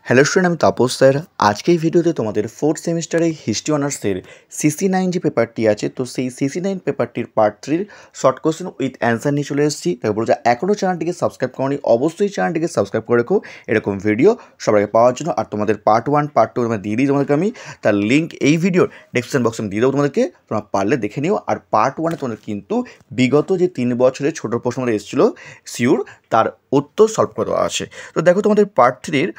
Hello student, আমি Tapas sir. আজকে এই ভিডিওতে তোমাদের ফোর্থ সেমিস্টারে হিস্ট্রি অনার্সের CC9 যে পেপারটি আছে, তো সেই CC9 পেপারটির part 3 short question with answer নিয়ে চলে এসেছি। তাই বলছো এখনও চ্যানেলটিকে সাবস্ক্রাইব করোনি, অবশ্যই চ্যানেলটিকে সাবস্ক্রাইব করে রেখো এরকম ভিডিও সবার আগে পাওয়ার জন্য। আর তোমাদের পার্ট 1 পার্ট 2 তোমরা দিয়ে দিই তোমাদেরকে আমি, তার লিঙ্ক এই ভিডিওর ডেসক্রিপশন বক্সে আমি দিয়ে দেবো তোমাদেরকে, তোমরা পারলে দেখে নিও। আর পার্ট 1 তোমাদের কিন্তু বিগত যে 3 বছরের ছোটো প্রশ্ন আমাদের এসেছিলো শিওর, তার উত্তর সলভ করে দেওয়া আছে। তো দেখো তোমাদের পার্ট 3-র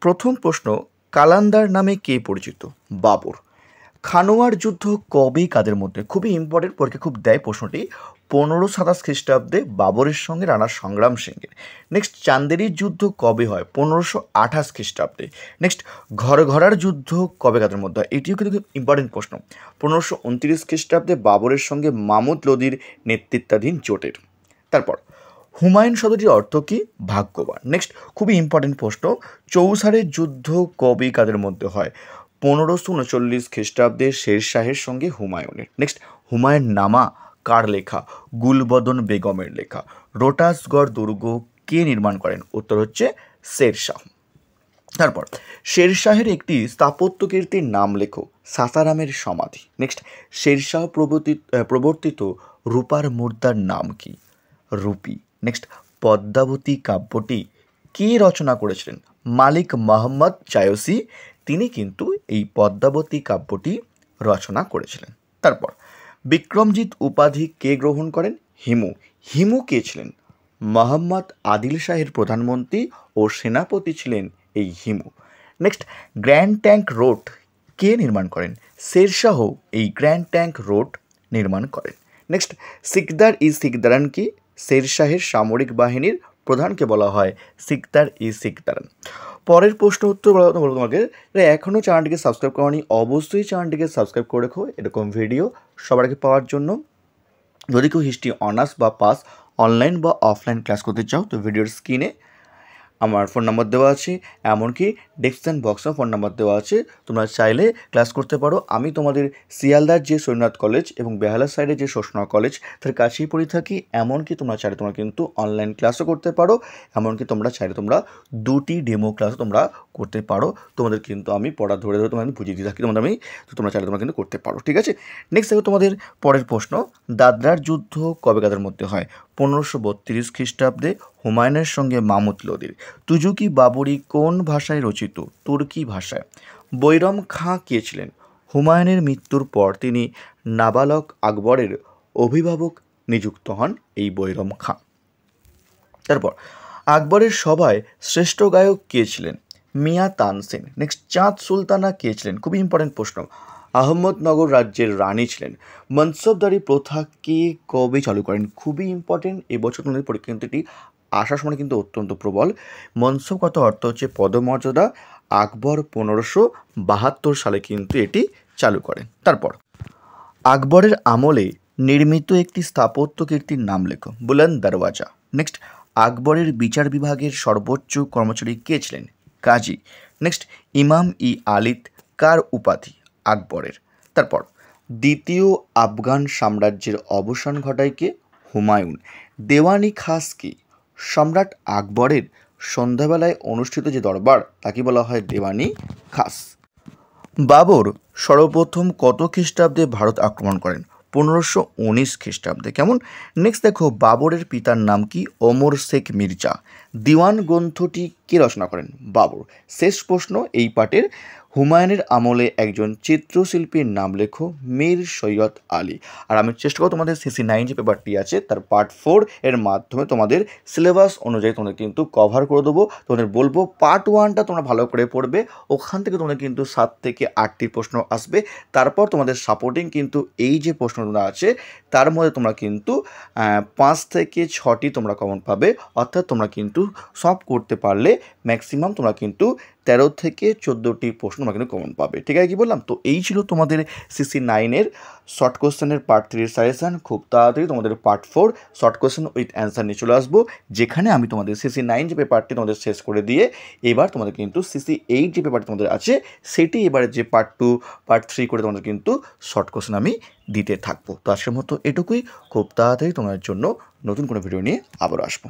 প্রথম প্রশ্ন, কালান্দার নামে কে পরিচিত? বাবর। খানোয়ার যুদ্ধ কবে কাদের মধ্যে? খুবই ইম্পর্টেন্ট, পরীক্ষা খুব দেয় প্রশ্নটি। 1527 খ্রিস্টাব্দে বাবরের সঙ্গে রানা সংগ্রাম সিংয়ের। নেক্সট, চান্দেরির যুদ্ধ কবে হয়? 1528 খ্রিস্টাব্দে। নেক্সট, ঘরঘরার যুদ্ধ কবে কাদের মধ্যে হয়? এটিও কিন্তু ইম্পর্টেন্ট প্রশ্ন। 1529 খ্রিস্টাব্দে বাবরের সঙ্গে মামুদ লোদির নেতৃত্বাধীন জোটের। তারপর হুমায়ুন শব্দটির অর্থ কী? ভাগ্যবান। নেক্সট, খুবই ইম্পর্টেন্ট প্রশ্ন, চৌসারের যুদ্ধ কবে কাদের মধ্যে হয়? 1539 খ্রিস্টাব্দে শেরশাহের সঙ্গে হুমায়ুনের। নেক্সট, হুমায়ুন নামা কার লেখা? গুলবদন বেগমের লেখা। রোটাসগড় দুর্গ কে নির্মাণ করেন? উত্তর হচ্ছে শেরশাহ। তারপর শেরশাহের একটি স্থাপত্য কীর্তির নাম লেখো। সাসারামের সমাধি। নেক্সট, শেরশাহ প্রবর্তিত রূপার মুদ্রার নাম কি? রূপী। নেক্সট, পদ্মাবতী কাব্যটি কে রচনা করেছিলেন? মালিক মোহাম্মদ জায়সি, তিনি কিন্তু এই পদ্মাবতী কাব্যটি রচনা করেছিলেন। তারপর বিক্রমজিৎ উপাধি কে গ্রহণ করেন? হিমু। হিমু কে ছিলেন? মোহাম্মদ আদিল শাহের প্রধানমন্ত্রী ও সেনাপতি ছিলেন এই Hemu. Next, grand trunk road কে নির্মাণ করেন? শেরশাহ এই গ্র্যান্ড ট্যাঙ্ক রোড নির্মাণ করেন। নেক্সট, সিকদার ই সিকদারান কি? শেরশাহের সামরিক বাহিনীর প্রধানকে বলা হয় সিকদার ই সিকদারান। পরের প্রশ্ন উত্তর বলো তোমাকে, এখনও চ্যানেলটিকে সাবস্ক্রাইব করোনি, অবশ্যই চ্যানেলটিকে সাবস্ক্রাইব করে রেখো এরকম ভিডিও সবার আগে পাওয়ার জন্য। যদি কেউ হিস্ট্রি অনার্স বা পাস অনলাইন বা অফলাইন ক্লাস করতে চাও, তো ভিডিওর স্ক্রিনে আমার ফোন নাম্বার দেওয়া আছে, এমনকি ডেসক্রিপশন বক্সেও ফোন নাম্বার দেওয়া আছে, তোমরা চাইলে ক্লাস করতে পারো। আমি তোমাদের শিয়ালদার যে সৈন্যনাথ কলেজ এবং বেহালার সাইডে যে শোষণা কলেজ, তার কাছেই পড়ে থাকি। এমনকি তোমরা চাইলে তোমরা কিন্তু অনলাইন ক্লাসও করতে পারো, এমনকি তোমরা চাইলে তোমরা 2টি ডেমো ক্লাসও তোমরা করতে পারো। তোমাদের কিন্তু আমি পড়া ধরে ধরে তোমাদের বুঝিয়ে দিয়ে থাকি তোমরা চাইলে তোমরা কিন্তু করতে পারো, ঠিক আছে। নেক্সট দেখো তোমাদের পরের প্রশ্ন, দাদরার যুদ্ধ কবে কাদের মধ্যে হয়? 1532 খ্রিস্টাব্দে হুমায়ুনের সঙ্গে মামুদ লোদির। তুজুকি বাবরি কোন ভাষায় রচিত? তুর্কি ভাষায়। বৈরম খাঁ কে ছিলেন? হুমায়ুনের মৃত্যুর পর তিনি নাবালক আকবরের অভিভাবক নিযুক্ত হন এই বৈরম খাঁ। তারপর আকবরের সভায় শ্রেষ্ঠ গায়ক কে ছিলেন? মিয়া তানসেন। নেক্সট, চাঁদ সুলতানা কে ছিলেন? খুবই ইম্পর্টেন্ট প্রশ্ন। আহমদনগর রাজ্যের রানী ছিলেন। মনসবদারি প্রথা কে কবে চালু করেন? খুবই ইম্পর্টেন্ট, এবছর তোমাদের পরীক্ষা কিন্তু এটি আসার সময় কিন্তু অত্যন্ত প্রবল। মনসব কত অর্থ হচ্ছে পদমর্যাদা। আকবর 1572 সালে কিন্তু এটি চালু করেন। তারপর আকবরের আমলে নির্মিত একটি স্থাপত্য কীর্তির নাম লেখো। বুলন্দ দরওয়াজা। নেক্সট, আকবরের বিচার বিভাগের সর্বোচ্চ কর্মচারী কে ছিলেন? কাজী। নেক্সট, ইমাম ই আলিদ কার উপাধি? আকবরের। তারপর দ্বিতীয় আফগান সাম্রাজ্যের অবসান ঘটায় কে? হুমায়ুন। দেওয়ানি খাস কি? সম্রাট আকবরের সন্ধ্যাবেলায় অনুষ্ঠিত যে দরবার, তাকে বলা হয় দেওয়ানি খাস। বাবর সর্বপ্রথম কত খ্রিস্টাব্দে ভারত আক্রমণ করেন? 1519 খ্রিস্টাব্দে। কেমন? নেক্সট দেখো, বাবরের পিতার নাম কি? ওমর শেখ মির্জা। দিওয়ান গ্রন্থটি কে রচনা করেন? বাবর। শেষ প্রশ্ন এই পার্টের, হুমায়ুনের আমলে একজন চিত্রশিল্পীর নাম লেখো। মীর সৈয়দ আলী। আর আমি চেষ্টা করব তোমাদের CC9 যে পেপারটি আছে তার পার্ট 4 এর মাধ্যমে তোমাদের সিলেবাস অনুযায়ী তোমাদের কিন্তু কভার করে দেবো। তোমাদের বলবো পার্ট 1টা তোমরা ভালো করে পড়বে, ওখান থেকে তোমাদের কিন্তু 7 থেকে 8টি প্রশ্ন আসবে। তারপর তোমাদের সাপোর্টিং কিন্তু এই যে প্রশ্নগুলো আছে তার মধ্যে তোমরা কিন্তু 5 থেকে 6টি তোমরা কমন পাবে, অর্থাৎ তোমরা কিন্তু সব করতে পারলে ম্যাক্সিমাম তোমরা কিন্তু 13 থেকে 14টি প্রশ্ন তোমরা কিন্তু কমন পাবে, ঠিক আছে? কি বললাম? তো এই ছিল তোমাদের CC9-এর শর্ট কোশ্চেনের পার্ট 3 সাজেশান। খুব তাড়াতাড়ি তোমাদের part 4 short question with answer নিয়ে চলে আসবো, যেখানে আমি তোমাদের CC9 যে পেপারটি তোমাদের শেষ করে দিয়ে এবার তোমাদের কিন্তু CC8 যে পেপারটি তোমাদের আছে সেটি এবারে যে পার্ট 2 পার্ট 3 করে তোমাদের কিন্তু শর্ট কোশ্চেন আমি দিতে থাকবো। তো আজকের মতো এটুকুই, খুব তাড়াতাড়ি তোমাদের জন্য নতুন কোনো ভিডিও নিয়ে আবারও আসবো।